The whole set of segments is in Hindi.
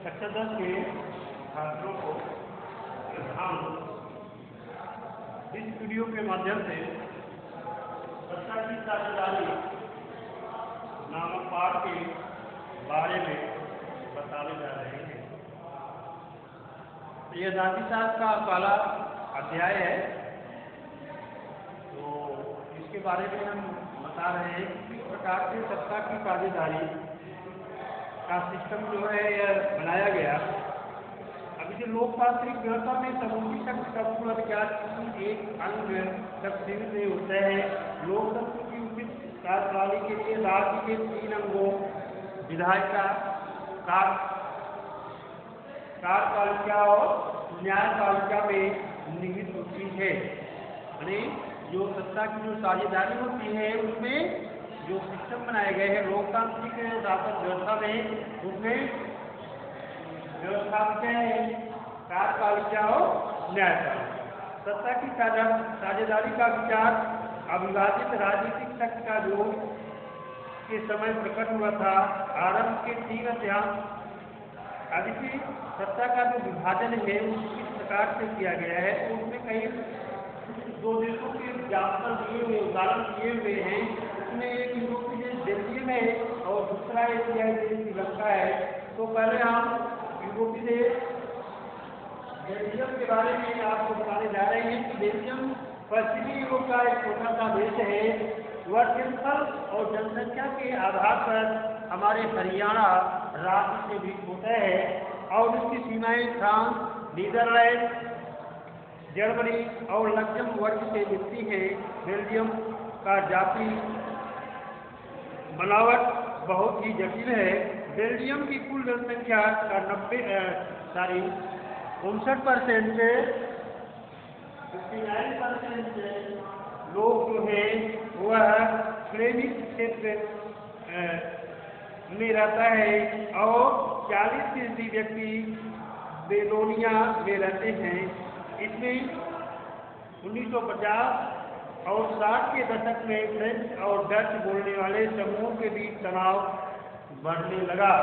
कक्षा 10 के छात्रों को हम इस वीडियो के माध्यम से सत्ता की साझेदारी नामक पाठ के बारे में बताने जा रहे हैं। यह जातिशास्त्र का पहला अध्याय है, तो इसके बारे में हम बता रहे हैं कि किस प्रकार से सत्ता की साझेदारी का सिस्टम जो है यह बनाया गया। अब इसे लोकतांत्रिक व्यवस्था में समूची शक्ति का पूर्ण अधिकार किसी एक अंग तक सीमित नहीं होता है। लोकतंत्र की उचित कार्यप्रणाली के लिए राज्य के 3 अंगों विधायिका, कार्यपालिका और न्यायपालिका में निहित होती है। यानी जो सत्ता की जो साझेदारी होती है उसमें जो सिस्टम बनाए गए हैं लोकतांत्रिक शासन व्यवस्था में, उसमें व्यवस्था क्या है, कार्यपालिका और न्यायपालिका। सत्ता की साझेदारी का विचार अविभाजित राजनीतिक शक्ति का जो के समय प्रकट हुआ था। आरंभ के 3 अध्याय आदि की सत्ता का जो विभाजन है वो किस प्रकार से किया गया है, तो उसमें कई 2 देशों के एग्जाम्पल दिए हुए, उदाहरण दिए हुए हैं। उसमें एक यूरोपीय देश बेल्जियम है और दूसरा एशियाई देश श्रीलंका है। तो पहले हम यूरोपीय देश बेल्जियम के बारे में आपको बताने जा रहे हैं कि बेल्जियम पश्चिमी यूरोप का एक छोटा सा देश है। वह क्षेत्रफल और जनसंख्या के आधार पर हमारे हरियाणा राज्य से भी छोटा है और इसकी सीमाएं फ्रांस, नीदरलैंड, जर्मनी और लक्जमबर्ग से मिलती है। बेल्जियम का जाति बनावट बहुत ही जटिल है। बेल्जियम की कुल जनसंख्या का 59% लोग जो है वह फ्लेमिश क्षेत्र में रहता है और 40% व्यक्ति बेलोनिया में रहते हैं। इसमें 1950 और 60 के दशक में फ्रेंच और डच बोलने वाले समूहों के बीच तनाव बढ़ने लगा।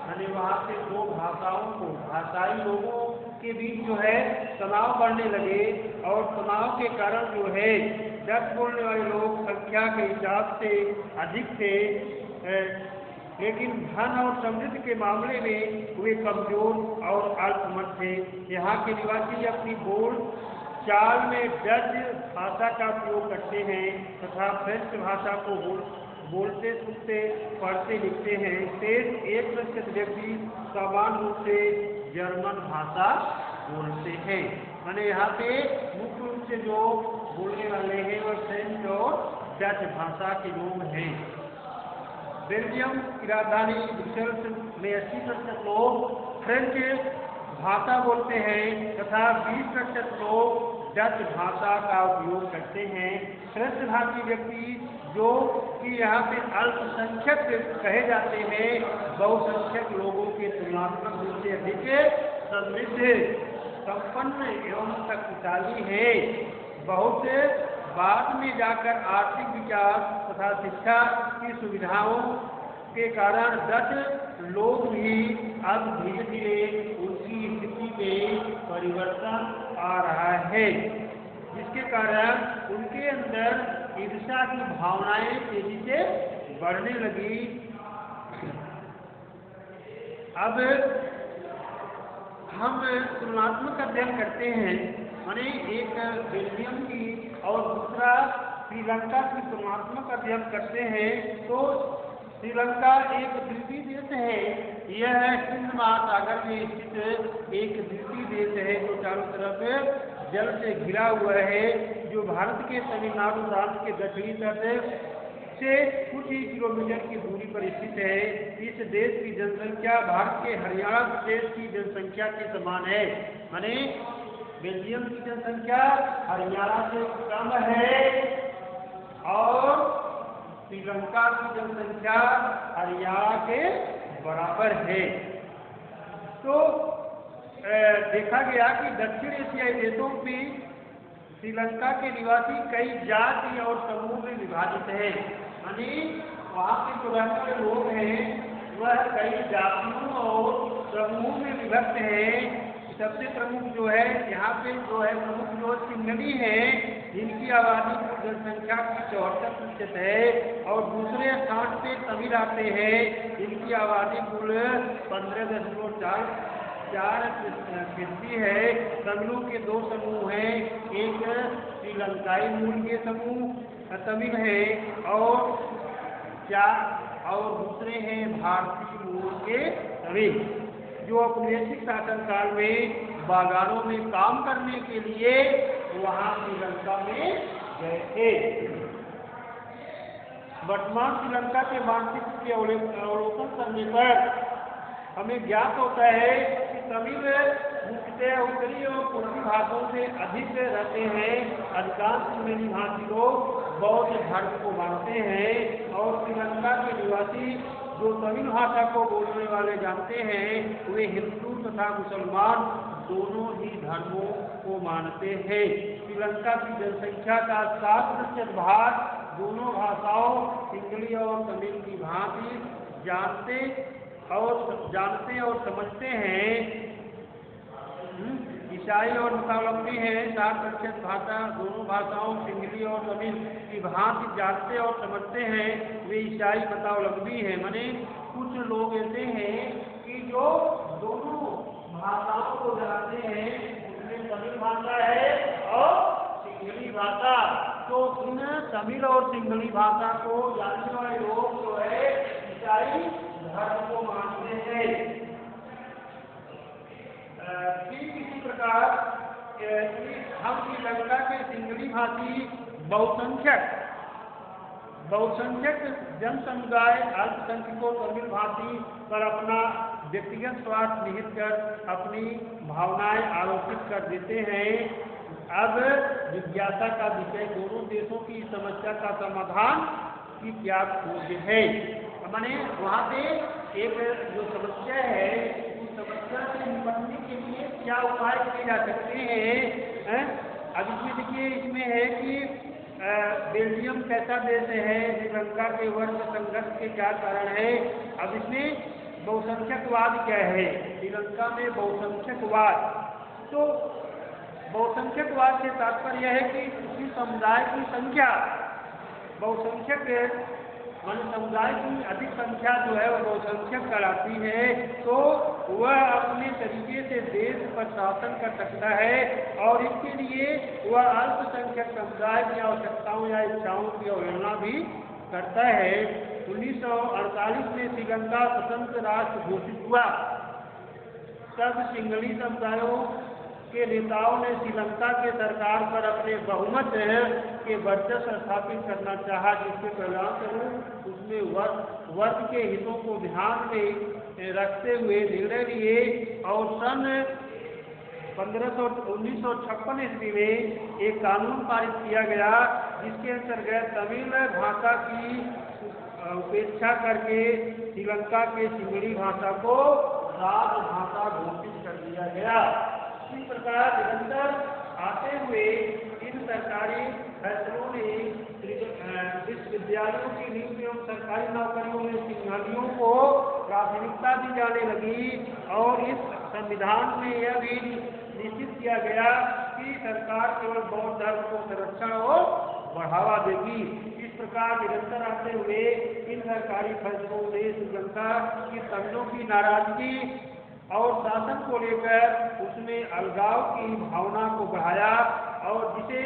यानी वहाँ से 2 भाषाओं को भाषाई लोगों के बीच जो है तनाव बढ़ने लगे और तनाव के कारण जो है डच बोलने वाले लोग संख्या के हिसाब से अधिक थे, लेकिन धन और समृद्धि के मामले में वे कमजोर और अल्पमत थे। यहाँ के निवासी अपनी बोल चाल में डच भाषा का उपयोग करते हैं तथा फ्रेंच भाषा को बोलते, सुनते, पढ़ते, लिखते हैं। शेष 1% व्यक्ति समान रूप से जर्मन भाषा बोलते हैं। माने यहाँ पे मुख्य रूप से जो बोलने वाले हैं वह फ्रेंच और डच भाषा के लोग हैं। बेल्जियम की राजधानी ब्रुसेल्स में 80% लोग फ्रेंच भाषा बोलते हैं तथा 20% लोग डच भाषा का उपयोग करते हैं। फ्रेंच भाषी व्यक्ति जो कि यहाँ पे अल्पसंख्यक कहे जाते हैं, बहुसंख्यक लोगों के तुलनात्मक रूप से अधिक समृद्ध, संपन्न एवं शक्तिशाली है। बहुत बाद में जाकर आर्थिक विकास तथा शिक्षा की सुविधाओं के कारण डच लोग भी अब धीरे धीरे उनकी स्थिति में परिवर्तन आ रहा है, जिसके कारण उनके अंदर ईर्ष्या की भावनाएं तेजी से बढ़ने लगी। अब हम तुलनात्मक अध्ययन करते हैं, माने एक बेल्जियम की और दूसरा श्रीलंका की तुलनात्मक अध्ययन करते हैं। तो श्रीलंका एक द्वीपीय देश है। यह हिंद महासागर में स्थित एक द्वीपीय देश है जो चारों तरफ जल से घिरा हुआ है, जो भारत के तमिलनाडु राज्य के दक्षिणी तट से कुछ ही किलोमीटर की दूरी पर स्थित है। इस देश की जनसंख्या भारत के हरियाणा प्रदेश की जनसंख्या के समान है। माने बेल्जियम की जनसंख्या हरियाणा से कम है और श्रीलंका की जनसंख्या हरियाणा के बराबर है। तो देखा गया कि दक्षिण एशियाई देशों में श्रीलंका के निवासी कई जाति और समूह में विभाजित है। यानी वहाँ के जो रहने वाले लोग हैं वह कई जातियों और समूह में विभक्त है। सबसे प्रमुख जो है यहाँ पे जो है प्रमुख जो सिंगली है, जिनकी आबादी कुल जनसंख्या की 74% है, और दूसरे स्थान पे तमिल आते हैं, जिनकी आबादी कुल 15.4% है। तमिलों के दो समूह हैं, एक श्रीलंकाई मूल के समूह तमिल है और दूसरे हैं भारतीय मूल के तमिल, जो औपनिवेशिक शासन काल में बागानों में काम करने के लिए वहां श्रीलंका में गए थे। वर्तमान श्रीलंका के मानचित्र के अवलोकन करने पर हमें ज्ञात होता है कि तमिल मुख्यतः उत्तरी और पूर्वी भागों से अधिक रहते हैं। अधिकांश तमिली भाषी लोग बौद्ध धर्म को मानते हैं, और श्रीलंका के निवासी जो तमिल भाषा को बोलने वाले जानते हैं, वे हिंदू तथा मुसलमान दोनों ही धर्मों को मानते हैं। श्रीलंका की जनसंख्या का 7% भाग दोनों भाषाओं सिंगली और तमिल की भांति जानते और समझते हैं। ईसाई और मतावलंबी हैं। 60% भाषा दोनों भाषाओं सिंगली और तमिल की भांति जानते और समझते हैं, वे ईसाई मतावलंबी हैं। माने कुछ लोग ऐसे हैं कि जो दोनों भाषाओं को जानते हैं, उसमें तमिल भाषा है और सिंगली भाषा। तो इन तमिल और सिंगली भाषा को जानने वाले लोग जो है ईसाई धर्म को मानते हैं। ठीक इसी प्रकार हम श्रीलंका के सिंगली भाषी बहुसंख्यक जन समुदाय अल्पसंख्यकों तमिल भाषी पर अपना व्यक्तिगत स्वार्थ निहित कर अपनी भावनाएं आरोपित कर देते हैं। अब जिज्ञासा का विषय दोनों देशों की समस्या का समाधान की क्या खोज है। माने वहाँ पे एक जो समस्या है, उस समस्या से निपटने के लिए क्या उपाय किए जा सकते हैं। अब इसमें देखिए, इसमें है कि बेल्जियम कैसा देश है, श्रीलंका के वर्ग संघर्ष के क्या कारण है। अब इसमें बहुसंख्यकवाद क्या है, श्रीलंका में बहुसंख्यकवाद। तो बहुसंख्यकवाद से तात्पर्य है कि किसी समुदाय की संख्या बहुसंख्यक मान समुदाय की अधिक संख्या जो है वह बहुसंख्यक कहलाती है। तो वह अपने तरीके से देश पर शासन कर सकता है, और इसके लिए वह अल्पसंख्यक समुदाय की आवश्यकताओं या इच्छाओं की अवहेलना भी करता है। 1948 में श्रीलंका स्वतंत्र राष्ट्र घोषित हुआ, तब सिंगली समुदायों के नेताओं ने श्रीलंका के सरकार पर अपने बहुमत के वर्चस्व स्थापित करना चाहा, जिसके परिणामस्वरूप उसमें वर्ग के हितों को ध्यान में रखते हुए निर्णय लिए, और सन 1956 ईस्वी में एक कानून पारित किया गया, जिसके अंतर्गत तमिल भाषा की उपेक्षा करके श्रीलंका के सिंगली भाषा को राजभाषा घोषित कर दिया गया। इस प्रकार निरंतर आते हुए इन सरकारी फैसलों ने विश्वविद्यालयों की नीति एवं सरकारी नौकरियों में सिंगलियों को प्राथमिकता दी जाने लगी, और इस संविधान में यह भी निश्चित किया गया कि सरकार केवल बौद्ध धर्म को संरक्षण और बढ़ावा देगी। इस प्रकार निरंतर आते हुए इन सरकारी फैसलों ने श्रीलंका की तमिलों की नाराजगी और शासन को लेकर उसमें अलगाव की भावना को बढ़ाया, और जिसे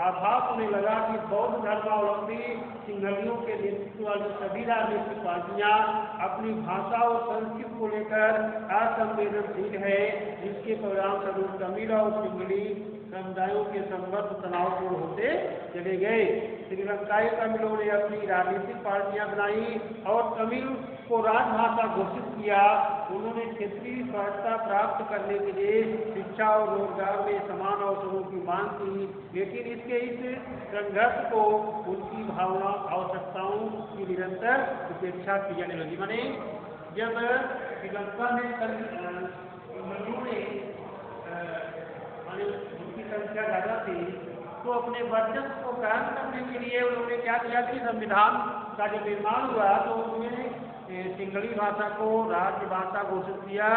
आभास होने लगा कि बौद्ध धर्मावलंबी सिंगलियों के नेतृत्व वाली सभी राजनीतिक पार्टियां अपनी भाषा और संस्कृति को लेकर असंवेदनशील है, जिसके परिणाम स्वरूप तमिल और सिंगली समुदायों के संबंध तनावपूर्ण होते चले गए। श्रीलंकाई तमिलों ने अपनी राजनीतिक पार्टियां बनाई और तमिल को राजभाषा घोषित किया। उन्होंने क्षेत्रीय स्वायत्तता प्राप्त करने के लिए शिक्षा और रोजगार में समान अवसरों की मांग की, लेकिन इसके इस संघर्ष को उनकी भावना आवश्यकताओं की निरंतर उपेक्षा की जाने लगी। माने जब श्रीलंका में उनकी संख्या ज़्यादा थी, तो अपने वर्चस्व को कायम करने के लिए उन्होंने क्या किया कि संविधान का जब निर्माण हुआ तो उसमें सिंहली भाषा को राजभाषा घोषित किया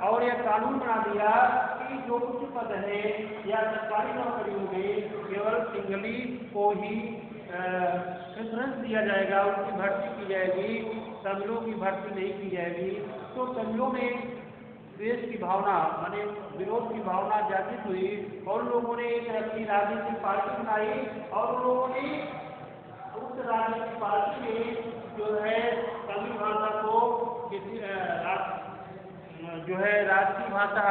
और यह कानून बना दिया कि जो उच्च पद है या सरकारी नौकरी में केवल सिंहली को ही प्रेफरेंस दिया जाएगा, उनकी भर्ती की जाएगी, तमिलों की भर्ती नहीं की जाएगी। तो तमिलों में द्वेष की भावना माने विरोध की भावना जागृत हुई और लोगों ने एक अपनी राजनीतिक पार्टी बनाई और लोगों ने उस राजनीतिक पार्टी में जो है तमिल भाषा को किसी जो है राष्ट्रीय भाषा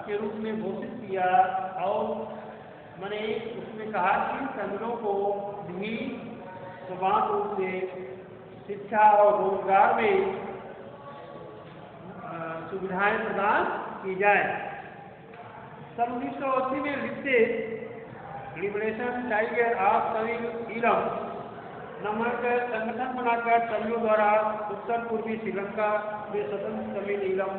के रूप में घोषित किया और मैंने उसमें कहा कि तमिलों को भी समान रूप से शिक्षा और रोजगार में सुविधाएं प्रदान की जाए। सन 1980 में liberation tiger of Tamil Eelam नामक संगठन बनाकर तमिलों द्वारा उत्तर पूर्वी श्रीलंका में स्वतंत्र तमिल ईलम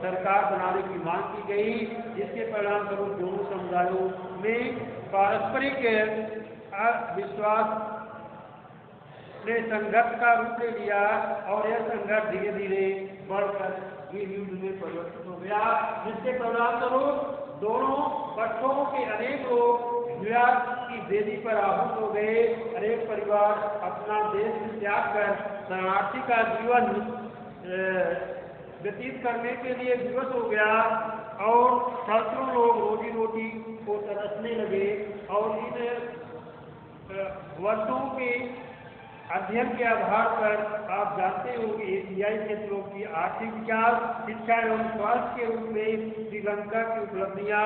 सरकार बनाने की मांग की गई, जिसके परिणाम स्वरूप दोनों समुदायों में पारस्परिक विश्वास ने संघर्ष का रूप ले लिया और यह संघर्ष धीरे धीरे बढ़कर युद्ध में परिवर्तित हो गया, जिसके परिणाम स्वरूप दोनों पक्षों के अनेक लोग विवाद की वेदी पर आहूत हो गए। अनेक परिवार अपना देश त्याग कर शरणार्थी का जीवन व्यतीत करने के लिए विवश हो गया और सैकड़ों लोग रोजी रोटी को तरसने लगे और इन वर्षों के अध्ययन के आधार पर आप जानते हो कि एशियाई क्षेत्रों की आर्थिक विकास, शिक्षा एवं स्वास्थ्य के रूप में श्रीलंका की उपलब्धियां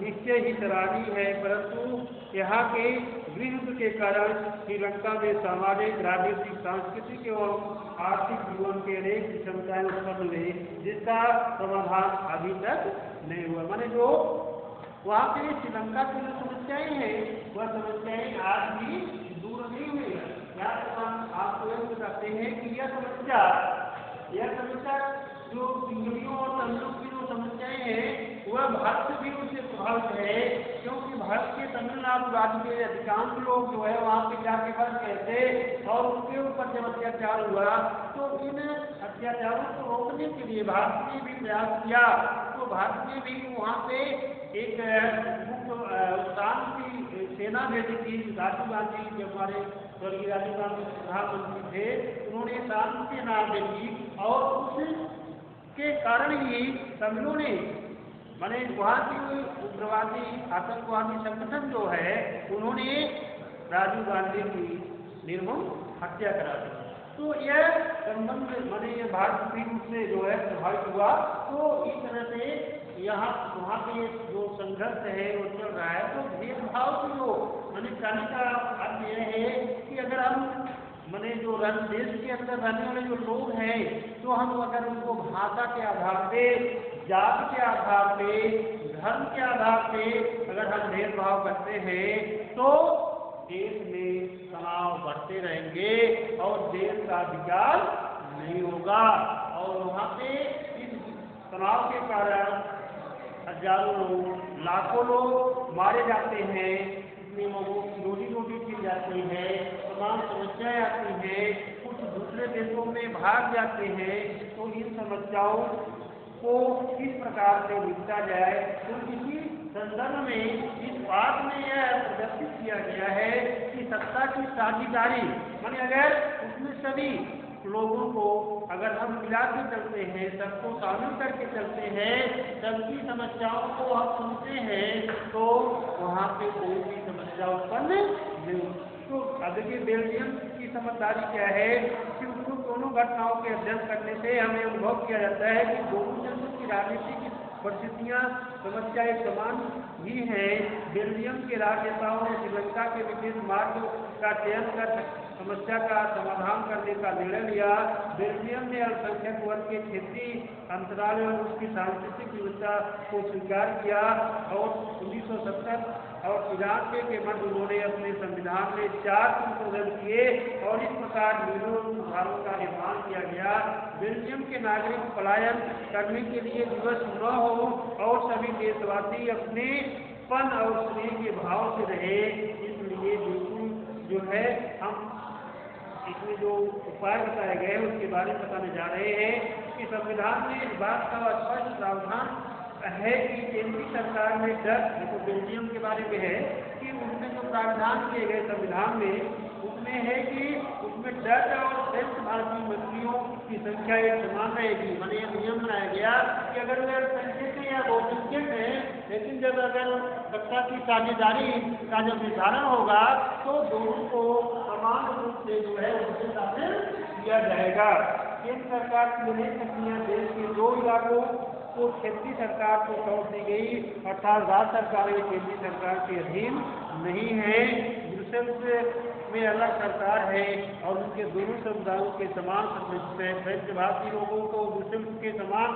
निश्चय ही सराहनीय है, परंतु यहाँ के गृहयुद्ध के कारण श्रीलंका में सामाजिक, राजनीतिक, सांस्कृतिक एवं आर्थिक जीवन के अनेक विषमताएं उत्पन्न हुई, जिसका समाधान अभी तक नहीं हुआ। माने जो वहाँ पे श्रीलंका की जो समस्याएं हैं वह समस्याएं आज भी दूर नहीं हुई। क्या आपको यह बताते हैं कि यह समस्या जो सिंहलियों और तमिलों की जो समस्याएं हैं वह भारत से भी उससे प्रभावित है, क्योंकि भारत के तमिलनाडु राज्य के अधिकांश लोग जो है वहाँ पे जाके बस गए थे और उनके ऊपर जब अत्याचार हुआ तो इन अत्याचारों को रोकने के लिए भारत ने भी प्रयास किया। तो भारत ने भी वहाँ पे एक शांति सेना भेजी थी। राजीव गांधी जब हमारे स्वर्गीय राजीव गांधी प्रधानमंत्री थे, उन्होंने शांति सेना भेजी और उसके कारण ही तमिलों ने माने वहाँ की उग्रवादी आतंकवादी संगठन जो है उन्होंने राजीव गांधी की निर्मम हत्या करा दी। तो यह संबंध माने ये भारत रूप से जो है प्रभावित हुआ। तो इस तरह से यहाँ वहाँ पे जो संघर्ष है वो चल रहा है। तो भेदभाव की जो माने कहने का अर्थ यह है कि अगर हम माने जो देश के अंदर रहने वाले जो लोग हैं तो हम अगर उनको भाषा के आधार पे, जाति के आधार पे, धर्म के आधार पे अगर हम भेदभाव करते हैं तो देश में तनाव बढ़ते रहेंगे और देश का विकास नहीं होगा। और वहाँ पे इस तनाव के कारण हजारों लोग, लाखों लोग मारे जाते हैं, इतने लोगों की रोजी रोटी छीन जाती है, तमाम समस्याएं आती हैं, कुछ दूसरे देशों में भाग जाते हैं। तो इन समस्याओं को किस प्रकार से निपटा जाए, तो इसी संदर्भ में इस बात में यह प्रदर्शित किया गया है कि सत्ता की साझेदारी माने अगर उसमें सभी लोगों को अगर हम मिला के चलते हैं, सबको शामिल करके चलते हैं, सबकी समस्याओं को हम सुनते हैं तो वहाँ पे कोई भी समस्या उत्पन्न नहीं। तो अभी बेल्जियम की समझदारी क्या है कि उन दोनों घटनाओं के अध्ययन करने से हमें अनुभव किया जाता है कि दोनों देशों की राजनीतिक परिस्थितियाँ समस्याएं समान ही हैं। बेल्जियम के राजनेताओं ने श्रीलंका के विशेष मार्ग का चयन कर समस्या का समाधान करने का निर्णय लिया। बेल्जियम ने अल्पसंख्यक वर्ग के क्षेत्रीय अंतराल और उसकी सांस्कृतिक विविधता को स्वीकार किया और 1970 और 93 के मध्य उन्होंने अपने संविधान में 4 संशोधन किए और इस प्रकार मूलभूत सुधारों का निर्माण किया गया। बेल्जियम के नागरिक पलायन करने के लिए विवश न हो और सभी देशवासी अपने पन और स्नेह के भाव से रहे। इसलिए बिल्कुल जो है हम इसमें जो उपाय बताए गए हैं उसके बारे में बताने जा रहे हैं कि संविधान में इस बात का स्पष्ट प्रावधान है कि केंद्रीय सरकार में डच, देखो बेल्जियम के बारे में है कि उसमें जो प्रावधान किए गए संविधान में उसमें है कि उसमें डच और फ्रेंच भाषी मंत्रियों की संख्या एक समान रहेगी। माने यह नियम बनाया गया कि अगर वे संख्यक या बहुसंख्यक है, लेकिन जब अगर सत्ता की साझेदारी का जब निर्धारण होगा तो दोनों को समान रूप से जो है उनसे शामिल किया जाएगा। केंद्र सरकार की अनेक नीतियां देश के 2 इलाकों को क्षेत्रीय सरकार को सौंप दी गई, अर्थात राज्य सरकारें केंद्रीय सरकार के अधीन नहीं है। ब्रुसेल्स में अलग सरकार है और उनके दोनों समुदायों के समान प्रतिनिधित्व है। फ्रेंच भाषी लोगों को ब्रुसेल्स के समान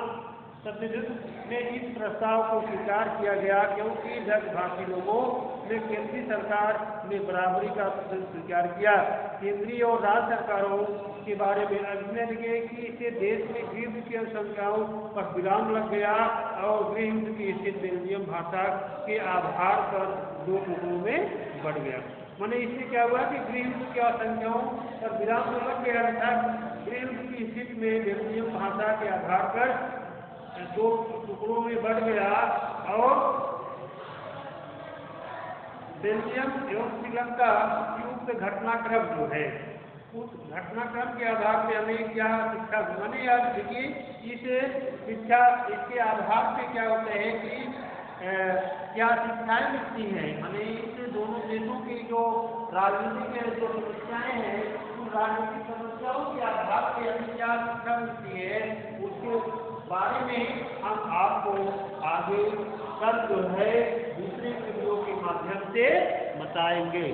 प्रतिनिधित्व में इस प्रस्ताव को स्वीकार किया गया क्योंकि डच भाषी लोगों ने केंद्रीय सरकार में बराबरी का प्रतिनिधित्व स्वीकार किया। केंद्रीय और राज्य सरकारों के बारे में निर्णय लिए कि इससे देश में गृह की अनुशंसाओं पर विराम लग गया और गृह की स्थिति बेल्जियम भाषा के आधार पर 2 टुकड़ों में बढ़ गया। माने इससे क्या हुआ कि गृह की आशंकाओं पर विराम तो लग गया था, गृह की स्थिति में बेल्जियम भाषा के आधार पर 2 टुकड़ों में बढ़ गया और बेल्जियम एवं श्रीलंका युक्त घटनाक्रम जो है उस घटनाक्रम के आधार पर हमें क्या शिक्षा माने याद देखिए इस शिक्षा इसके आधार पे क्या होता है कि क्या शिक्षाएं मिलती हैं। माने इस दोनों देशों की जो राजनीतिक जो समस्याएं हैं उन राजनीतिक समस्याओं के आधार पर हमें क्या शिक्षा मिलती है उसके बारे में हम आपको आगे कल जो है दूसरे वीडियो के माध्यम से बताएंगे।